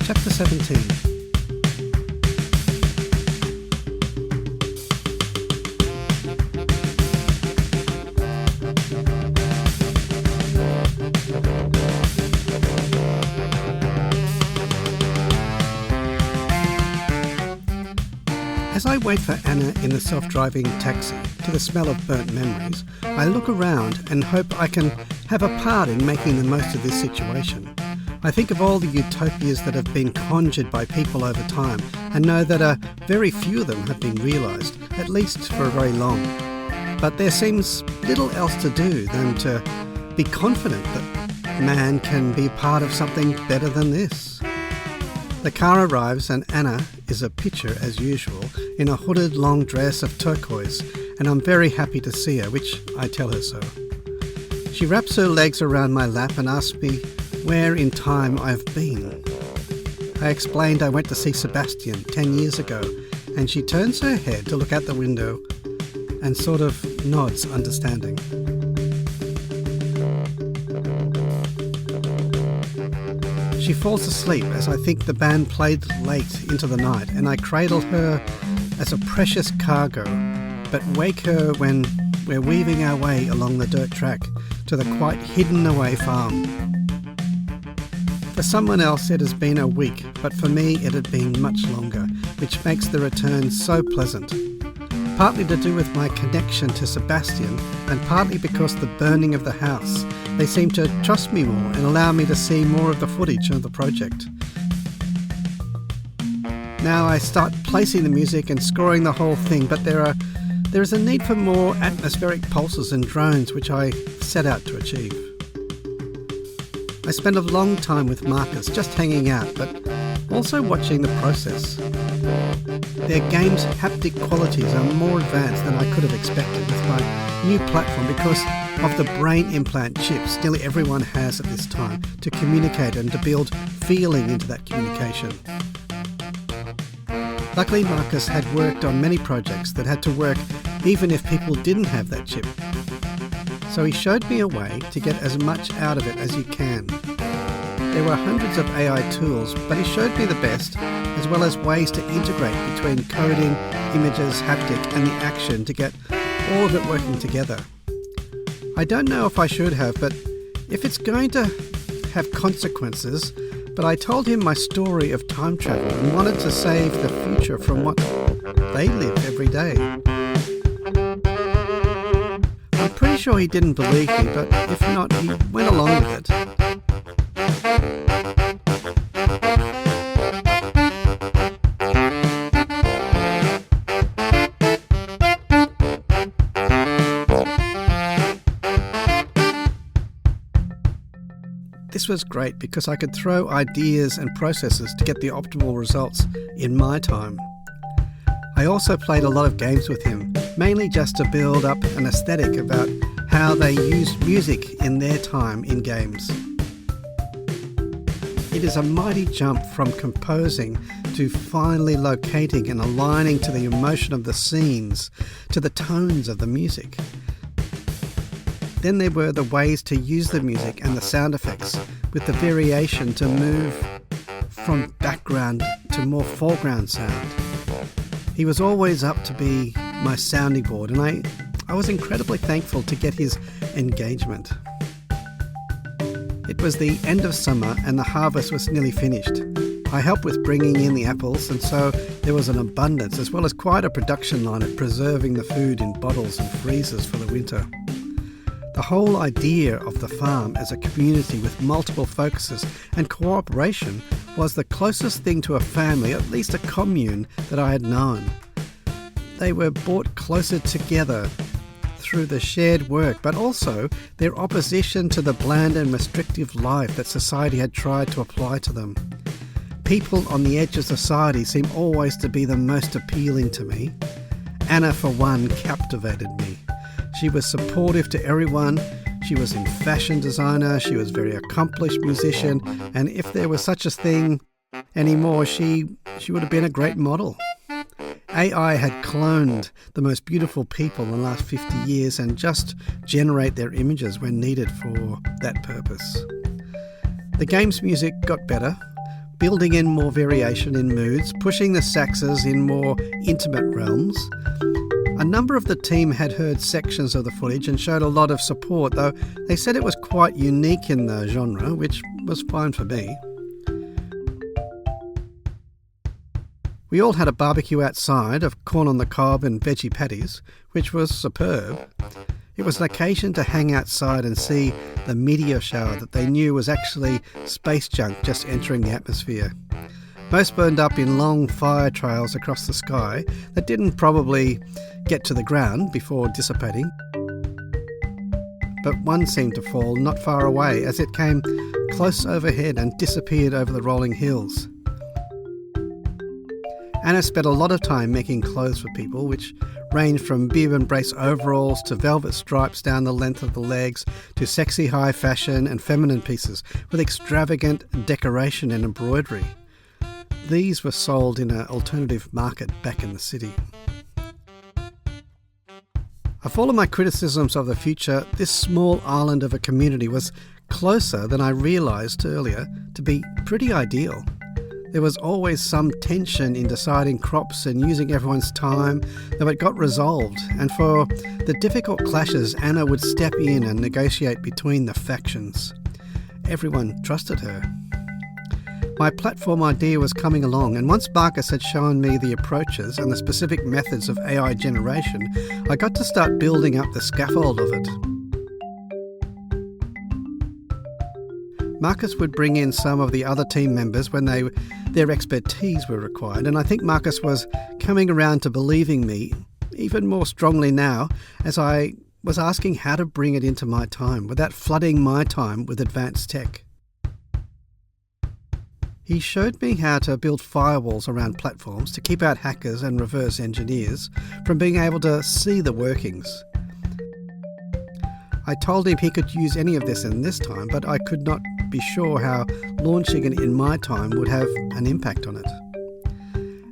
Chapter 17. As I wait for Anna in the self-driving taxi to the smell of burnt memories, I look around and hope I can have a part in making the most of this situation. I think of all the utopias that have been conjured by people over time and know that very few of them have been realised, at least for very long. But there seems little else to do than to be confident that man can be part of something better than this. The car arrives and Anna is a picture as usual in a hooded long dress of turquoise, and I'm very happy to see her, which I tell her so. She wraps her legs around my lap and asks me where in time I've been. I explained I went to see Sebastian 10 years ago, and she turns her head to look out the window and sort of nods understanding. She falls asleep as I think the band played late into the night, and I cradle her as a precious cargo, but wake her when we're weaving our way along the dirt track to the quite hidden away farm. For someone else it has been a week, but for me it had been much longer, which makes the return so pleasant. Partly to do with my connection to Sebastian, and partly because the burning of the house. They seem to trust me more and allow me to see more of the footage of the project. Now I start placing the music and scoring the whole thing, but there is a need for more atmospheric pulses and drones, which I set out to achieve. I spent a long time with Marcus, just hanging out, but also watching the process. Their game's haptic qualities are more advanced than I could have expected with my new platform because of the brain implant chips nearly everyone has at this time to communicate and to build feeling into that communication. Luckily, Marcus had worked on many projects that had to work even if people didn't have that chip. So he showed me a way to get as much out of it as you can. There were hundreds of AI tools, but he showed me the best, as well as ways to integrate between coding, images, haptic, and the action to get all of it working together. I don't know if I should have, but if it's going to have consequences, but I told him my story of time travel and wanted to save the future from what they live every day. I'm pretty sure he didn't believe me, but if not, he went along with it. This was great because I could throw ideas and processes to get the optimal results in my time. I also played a lot of games with him, mainly just to build up an aesthetic about how they used music in their time in games. It is a mighty jump from composing to finally locating and aligning to the emotion of the scenes, to the tones of the music. Then there were the ways to use the music and the sound effects with the variation to move from background to more foreground sound. He was always up to be my sounding board, and I was incredibly thankful to get his engagement. It was the end of summer and the harvest was nearly finished. I helped with bringing in the apples, and so there was an abundance as well as quite a production line of preserving the food in bottles and freezers for the winter. The whole idea of the farm as a community with multiple focuses and cooperation was the closest thing to a family, at least a commune, that I had known. They were brought closer together through the shared work, but also their opposition to the bland and restrictive life that society had tried to apply to them. People on the edge of society seem always to be the most appealing to me. Anna, for one, captivated me. She was supportive to everyone. She was a fashion designer. She was a very accomplished musician. And if there was such a thing anymore, she would have been a great model. AI had cloned the most beautiful people in the last 50 years and just generate their images when needed for that purpose. The game's music got better, building in more variation in moods, pushing the Saxes in more intimate realms. A number of the team had heard sections of the footage and showed a lot of support, though they said it was quite unique in the genre, which was fine for me. We all had a barbecue outside of corn on the cob and veggie patties, which was superb. It was an occasion to hang outside and see the meteor shower that they knew was actually space junk just entering the atmosphere. Most burned up in long fire trails across the sky that didn't probably get to the ground before dissipating. But one seemed to fall not far away as it came close overhead and disappeared over the rolling hills. Anna spent a lot of time making clothes for people, which ranged from bib and brace overalls to velvet stripes down the length of the legs to sexy high fashion and feminine pieces with extravagant decoration and embroidery. These were sold in an alternative market back in the city. Of all of my criticisms of the future, this small island of a community was closer than I realised earlier to be pretty ideal. There was always some tension in deciding crops and using everyone's time, though it got resolved, and for the difficult clashes, Anna would step in and negotiate between the factions. Everyone trusted her. My platform idea was coming along, and once Marcus had shown me the approaches and the specific methods of AI generation, I got to start building up the scaffold of it. Marcus would bring in some of the other team members when their expertise were required, and I think Marcus was coming around to believing me even more strongly now as I was asking how to bring it into my time without flooding my time with advanced tech. He showed me how to build firewalls around platforms to keep out hackers and reverse engineers from being able to see the workings. I told him he could use any of this in this time, but I could not be sure how launching it in my time would have an impact on it.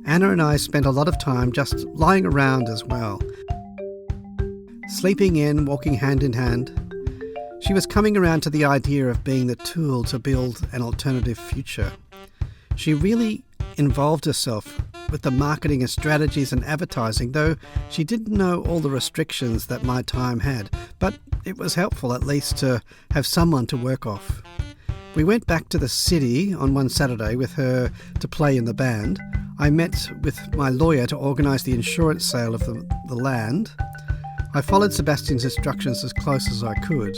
Anna and I spent a lot of time just lying around as well, sleeping in, walking hand in hand. She was coming around to the idea of being the tool to build an alternative future. She really involved herself with the marketing and strategies and advertising, though she didn't know all the restrictions that my time had, but it was helpful at least to have someone to work off. We went back to the city on one Saturday with her to play in the band. I met with my lawyer to organise the insurance sale of the land. I followed Sebastian's instructions as close as I could.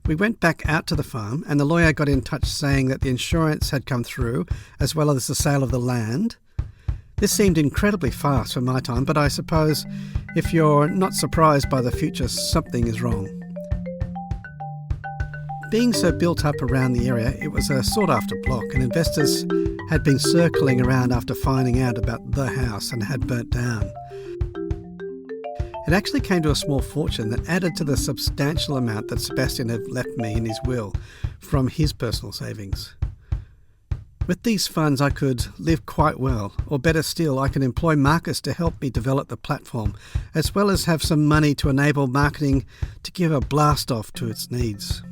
We went back out to the farm and the lawyer got in touch saying that the insurance had come through as well as the sale of the land. This seemed incredibly fast for my time, but I suppose if you're not surprised by the future, something is wrong. Being so built up around the area, it was a sought-after block, and investors had been circling around after finding out about the house and had burnt down. It actually came to a small fortune that added to the substantial amount that Sebastian had left me in his will from his personal savings. With these funds I could live quite well, or better still, I could employ Marcus to help me develop the platform, as well as have some money to enable marketing to give a blast off to its needs.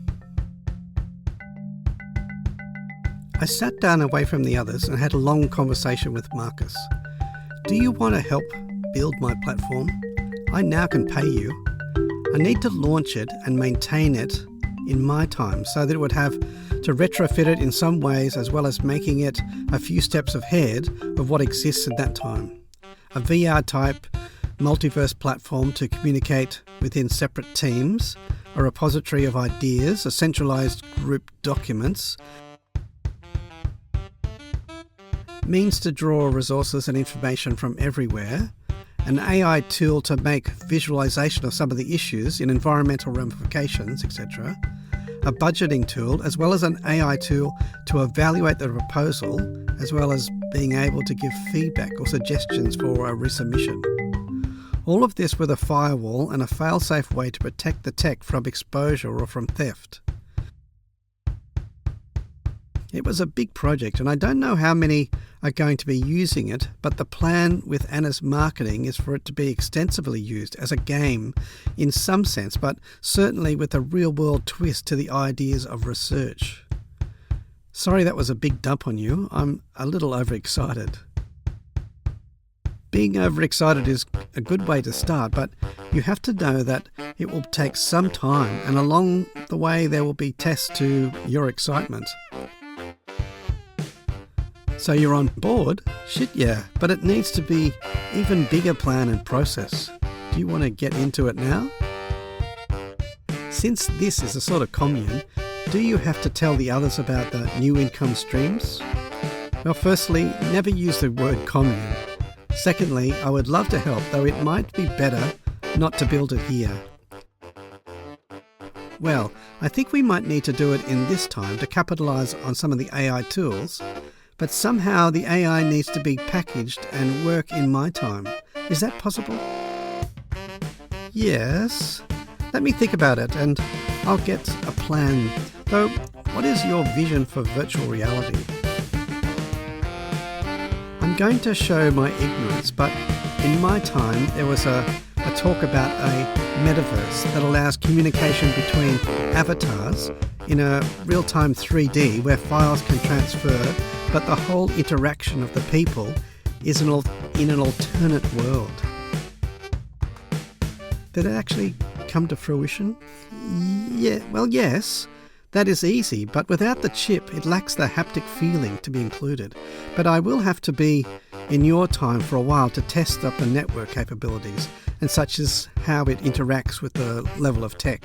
I sat down away from the others and had a long conversation with Marcus. Do you want to help build my platform? I now can pay you. I need to launch it and maintain it in my time so that it would have to retrofit it in some ways as well as making it a few steps ahead of what exists at that time. A VR type multiverse platform to communicate within separate teams, a repository of ideas, a centralized group documents, means to draw resources and information from everywhere, an AI tool to make visualization of some of the issues in environmental ramifications, etc., a budgeting tool, as well as an AI tool to evaluate the proposal, as well as being able to give feedback or suggestions for a resubmission. All of this with a firewall and a fail-safe way to protect the tech from exposure or from theft. It was a big project, and I don't know how many are going to be using it, but the plan with Anna's marketing is for it to be extensively used as a game in some sense, but certainly with a real-world twist to the ideas of research. Sorry that was a big dump on you. I'm a little overexcited. Being overexcited is a good way to start, but you have to know that it will take some time, and along the way there will be tests to your excitement. So you're on board? Shit, yeah, but it needs to be even bigger plan and process. Do you want to get into it now? Since this is a sort of commune, do you have to tell the others about the new income streams? Well, firstly, never use the word commune. Secondly, I would love to help, though it might be better not to build it here. Well, I think we might need to do it in this time to capitalise on some of the AI tools, but somehow the AI needs to be packaged and work in my time. Is that possible? Yes. Let me think about it and I'll get a plan. Though, what is your vision for virtual reality? I'm going to show my ignorance, but in my time there was a talk about a metaverse that allows communication between avatars in a real-time 3D where files can transfer, but the whole interaction of the people is in an alternate world. Did it actually come to fruition? Yeah, well, yes. That is easy, but without the chip, it lacks the haptic feeling to be included. But I will have to be in your time for a while to test up the network capabilities, and such as how it interacts with the level of tech.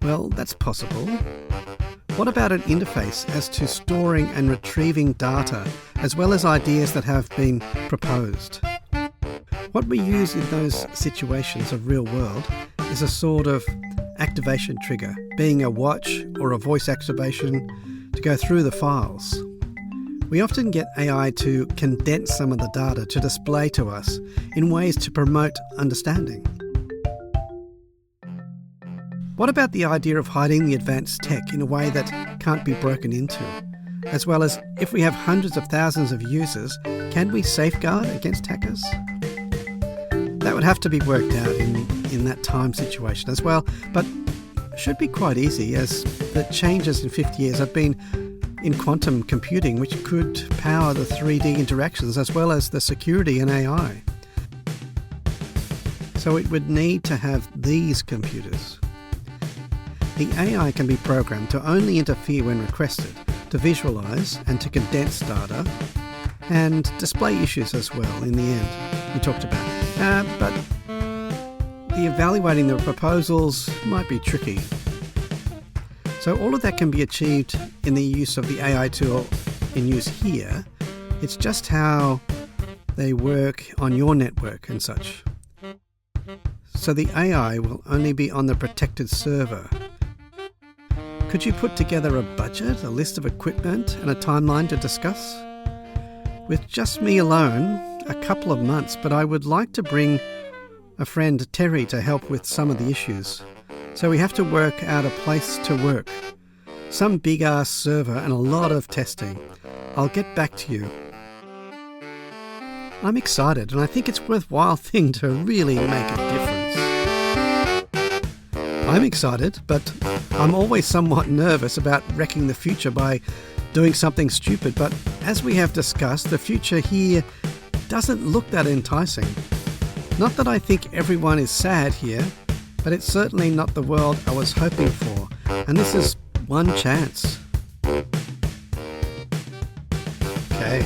Well, that's possible. What about an interface as to storing and retrieving data, as well as ideas that have been proposed? What we use in those situations of real world is a sort of activation trigger, being a watch or a voice activation to go through the files. We often get AI to condense some of the data to display to us in ways to promote understanding. What about the idea of hiding the advanced tech in a way that can't be broken into? As well as, if we have hundreds of thousands of users, can we safeguard against hackers? That would have to be worked out in that time situation as well, but should be quite easy, as the changes in 50 years have been in quantum computing, which could power the 3D interactions as well as the security and AI. So it would need to have these computers. The AI can be programmed to only interfere when requested, to visualize and to condense data, and display issues as well in the end, you talked about. But the evaluating the proposals might be tricky. So all of that can be achieved in the use of the AI tool in use here. It's just how they work on your network and such. So the AI will only be on the protected server. Could you put together a budget, a list of equipment, and a timeline to discuss? With just me alone, a couple of months, but I would like to bring a friend, Terry, to help with some of the issues. So we have to work out a place to work. Some big-ass server and a lot of testing. I'll get back to you. I'm excited, and I think it's a worthwhile thing to really make a difference. I'm excited, but I'm always somewhat nervous about wrecking the future by doing something stupid. But as we have discussed, the future here doesn't look that enticing. Not that I think everyone is sad here, but it's certainly not the world I was hoping for, and this is one chance. Okay.